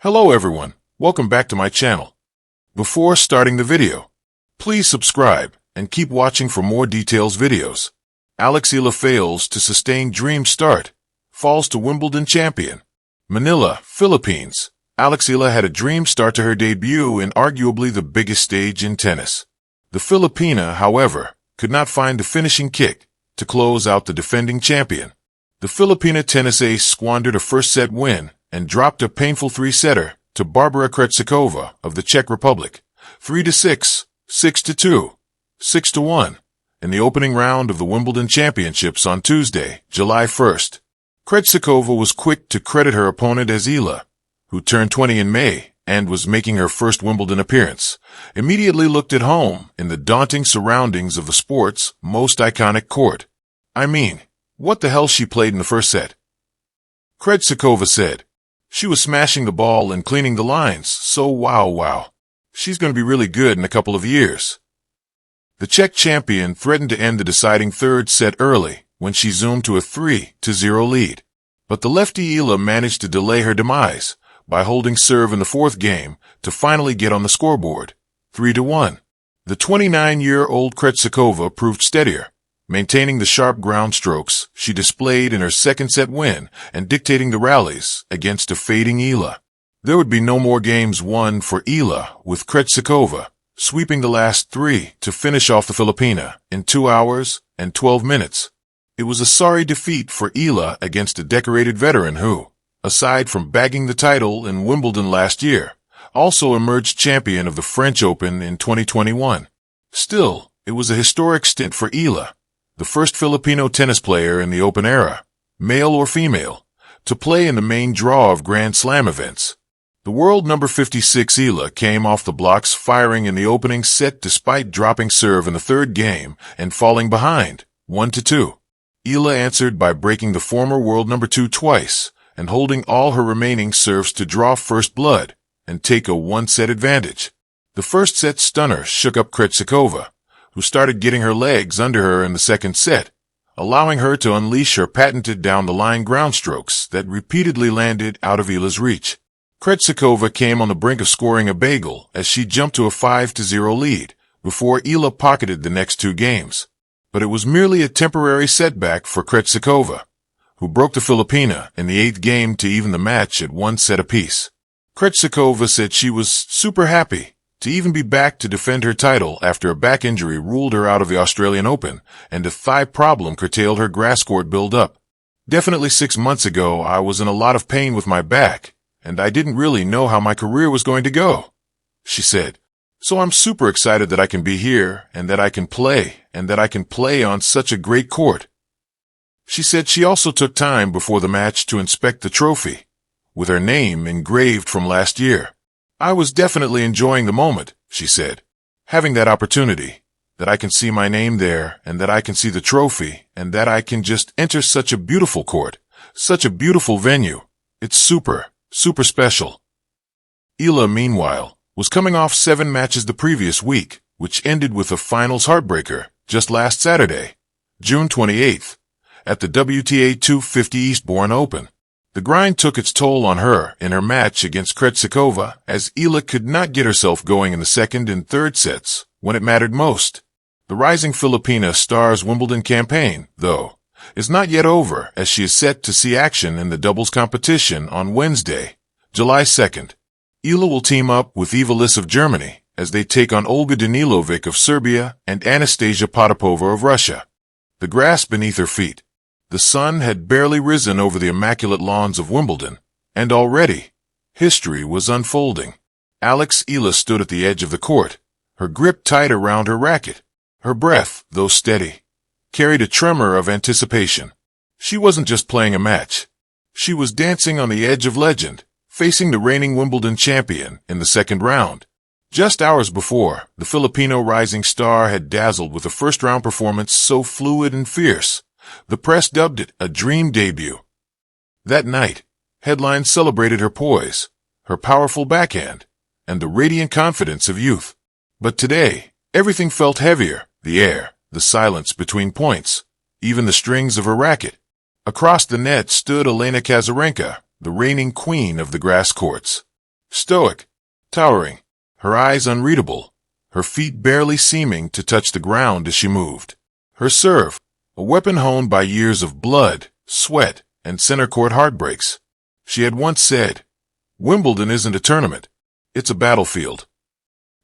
Hello everyone, welcome back to my channel. Before starting the video, please subscribe and keep watching for more details videos. Eala fails to sustain dream start, falls to Wimbledon champion. Manila, Philippines. Eala had a dream start to her debut in arguably the biggest stage in tennis. The Filipina, however, could not find the finishing kick to close out the defending champion. The Filipina tennis ace squandered a first-set win and dropped a painful three-setter to Barbara Krejcikova of the Czech Republic, 3-6, 6-2, 6-1, in the opening round of the Wimbledon Championships on Tuesday, July 1st. Krejcikova was quick to credit her opponent as Eala, who turned 20 in May and was making her first Wimbledon appearance, immediately looked at home in the daunting surroundings of the sport's most iconic court. I mean, what the hell she played in the first set? Krejcikova said. She was smashing the ball and cleaning the lines, so wow. She's going to be really good in a couple of years. The Czech champion threatened to end the deciding third set early when she zoomed to a 3-0 lead. But the lefty Eala managed to delay her demise by holding serve in the fourth game to finally get on the scoreboard, 3-1. The 29-year-old Krejcikova proved steadier, maintaining the sharp ground strokes she displayed in her second-set win and dictating the rallies against a fading Eala. There would be no more games won for Eala, with Krejcikova sweeping the last three to finish off the Filipina in 2 hours and 12 minutes. It was a sorry defeat for Eala against a decorated veteran who, aside from bagging the title in Wimbledon last year, also emerged champion of the French Open in 2021. Still, it was a historic stint for Eala, the first Filipino tennis player in the Open era, male or female, to play in the main draw of Grand Slam events. The world number 56 Eala came off the blocks firing in the opening set despite dropping serve in the third game and falling behind, 1-2. Eala answered by breaking the former world number 2 twice and holding all her remaining serves to draw first blood and take a one-set advantage. The first set stunner shook up Krejcikova, who started getting her legs under her in the second set, allowing her to unleash her patented down-the-line ground strokes that repeatedly landed out of Eala's reach. Krejcikova came on the brink of scoring a bagel as she jumped to a 5-0 lead before Eala pocketed the next two games. But it was merely a temporary setback for Krejcikova, who broke the Filipina in the eighth game to even the match at one set apiece. Krejcikova said she was super happy to even be back to defend her title after a back injury ruled her out of the Australian Open and a thigh problem curtailed her grass court build-up. Definitely 6 months ago, I was in a lot of pain with my back, and I didn't really know how my career was going to go, she said. So I'm super excited that I can be here and that I can play on such a great court. She said she also took time before the match to inspect the trophy, with her name engraved from last year. I was definitely enjoying the moment, she said. Having that opportunity, that I can see my name there and that I can see the trophy and that I can just enter such a beautiful court, such a beautiful venue. It's super special. Eala, meanwhile, was coming off 7 matches the previous week, which ended with a finals heartbreaker just last Saturday, June 28th, at the WTA 250 Eastbourne Open. The grind took its toll on her in her match against Krejcikova as Eala could not get herself going in the second and third sets when it mattered most. The rising Filipina star's Wimbledon campaign, though, is not yet over as she is set to see action in the doubles competition on Wednesday, July 2nd. Eala will team up with Eala of Germany as they take on Olga Danilovic of Serbia and Anastasia Potapova of Russia. The grass beneath her feet. The sun had barely risen over the immaculate lawns of Wimbledon, and already, history was unfolding. Eala stood at the edge of the court, her grip tight around her racket. Her breath, though steady, carried a tremor of anticipation. She wasn't just playing a match. She was dancing on the edge of legend, facing the reigning Wimbledon champion in the second round. Just hours before, the Filipino rising star had dazzled with a first-round performance so fluid and fierce, the press dubbed it a dream debut. That night, headlines celebrated her poise, her powerful backhand, and the radiant confidence of youth. But today, everything felt heavier, the air, the silence between points, even the strings of her racket. Across the net stood Elena Kazarenka, the reigning queen of the grass courts. stoic, towering, her eyes unreadable, her feet barely seeming to touch the ground as she moved. Her serve, a weapon honed by years of blood, sweat, and center court heartbreaks. She had once said, "Wimbledon isn't a tournament, it's a battlefield."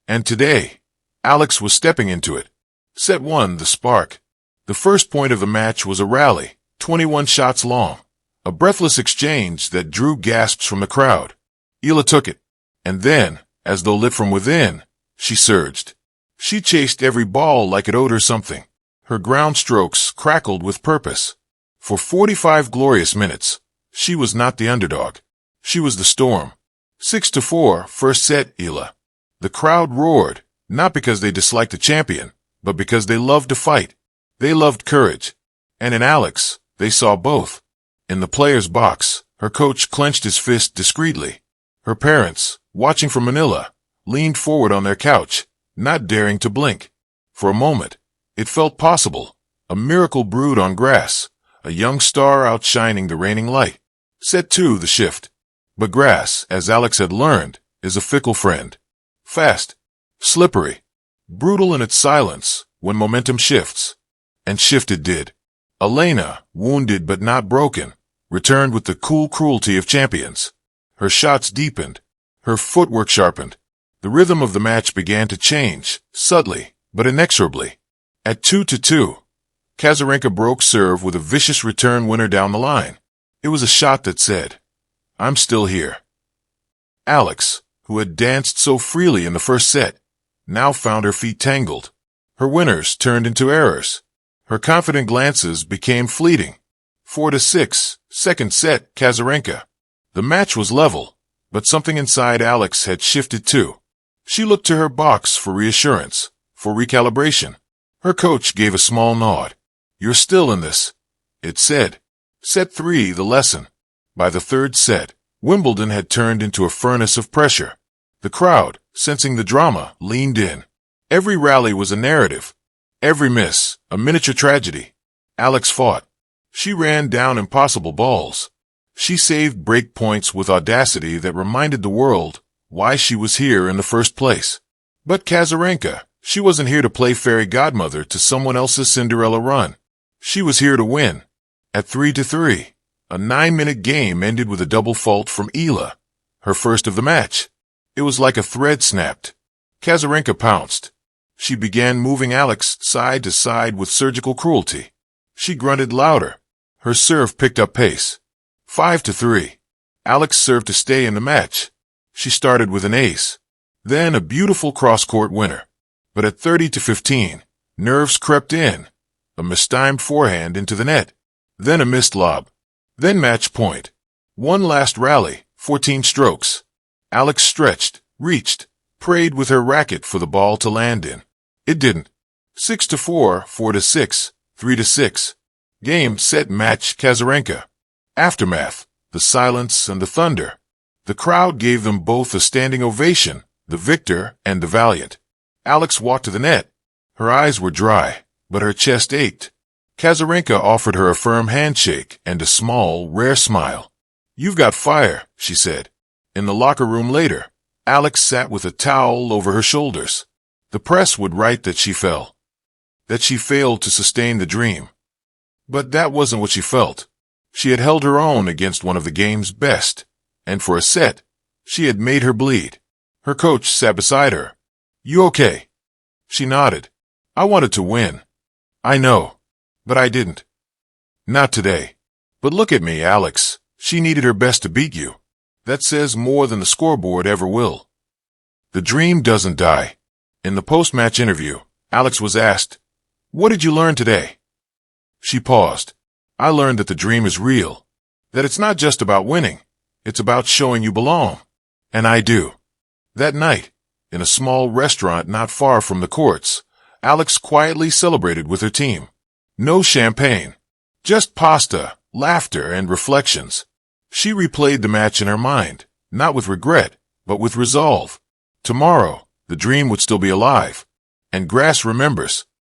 And today, Alex was stepping into it. Set 1, the spark. The first point of the match was a rally, 21 shots long, a breathless exchange that drew gasps from the crowd. Eala took it, and then, as though lit from within, she surged. She chased every ball like it owed her something. Her ground strokes crackled with purpose. For 45 glorious minutes, she was not the underdog. She was the storm. 6-4, first set, Eala. The crowd roared, not because they disliked the champion, but because they loved to fight. They loved courage. And in Alex, they saw both. In the player's box, her coach clenched his fist discreetly. Her parents, watching from Manila, leaned forward on their couch, not daring to blink. For a moment, it felt possible. A miracle brewed on grass, a young star outshining the reigning light. Set 2, the shift. But grass, as Alex had learned, is a fickle friend. Fast, slippery, brutal in its silence when momentum shifts. And shift it did. Elena, wounded but not broken, returned with the cool cruelty of champions. Her shots deepened. Her footwork sharpened. The rhythm of the match began to change, subtly, but inexorably. At 2-2, Kazarenka broke serve with a vicious return winner down the line. It was a shot that said, "I'm still here." Alex, who had danced so freely in the first set, now found her feet tangled. Her winners turned into errors. Her confident glances became fleeting. 4-6, second set, Kazarenka. The match was level, but something inside Alex had shifted too. She looked to her box for reassurance, for recalibration. Her coach gave a small nod. "You're still in this," it said. Set 3, the lesson. By the third set, Wimbledon had turned into a furnace of pressure. The crowd, sensing the drama, leaned in. Every rally was a narrative. Every miss, a miniature tragedy. Alex fought. She ran down impossible balls. She saved break points with audacity that reminded the world why she was here in the first place. But Kazarenka, she wasn't here to play fairy godmother to someone else's Cinderella run. She was here to win. At 3-3, a 9-minute game ended with a double fault from Eala, her first of the match. It was like a thread snapped. Kazarenka pounced. She began moving Alex side to side with surgical cruelty. She grunted louder. Her serve picked up pace. 5-3. Alex served to stay in the match. She started with an ace. Then a beautiful cross-court winner. But at 30-15, nerves crept in. A mistimed forehand into the net. Then a missed lob. Then match point. One last rally, 14 strokes. Alex stretched, reached, prayed with her racket for the ball to land in. It didn't. 6-4, 4-6, 3-6. Game, set, match, Kazarenka. Aftermath, the silence and the thunder. The crowd gave them both a standing ovation, the victor and the valiant. Alex walked to the net. Her eyes were dry, but her chest ached. Kazarenka offered her a firm handshake and a small, rare smile. "You've got fire," she said. In the locker room later, Alex sat with a towel over her shoulders. The press would write that she fell, that she failed to sustain the dream. But that wasn't what she felt. She had held her own against one of the game's best, and for a set, she had made her bleed. Her coach sat beside her. "You okay?" She nodded. "I wanted to win. I know, but I didn't. Not today. But look at me, Alex. She needed her best to beat you. That says more than the scoreboard ever will." The dream doesn't die. In the post-match interview, Alex was asked, "What did you learn today?" She paused. "I learned that the dream is real, that it's not just about winning, it's about showing you belong. And I do." That night, in a small restaurant not far from the courts, Alex quietly celebrated with her team. No champagne, just pasta, laughter, and reflections. She replayed the match in her mind, not with regret, but with resolve. Tomorrow, the dream would still be alive. And grass remembers.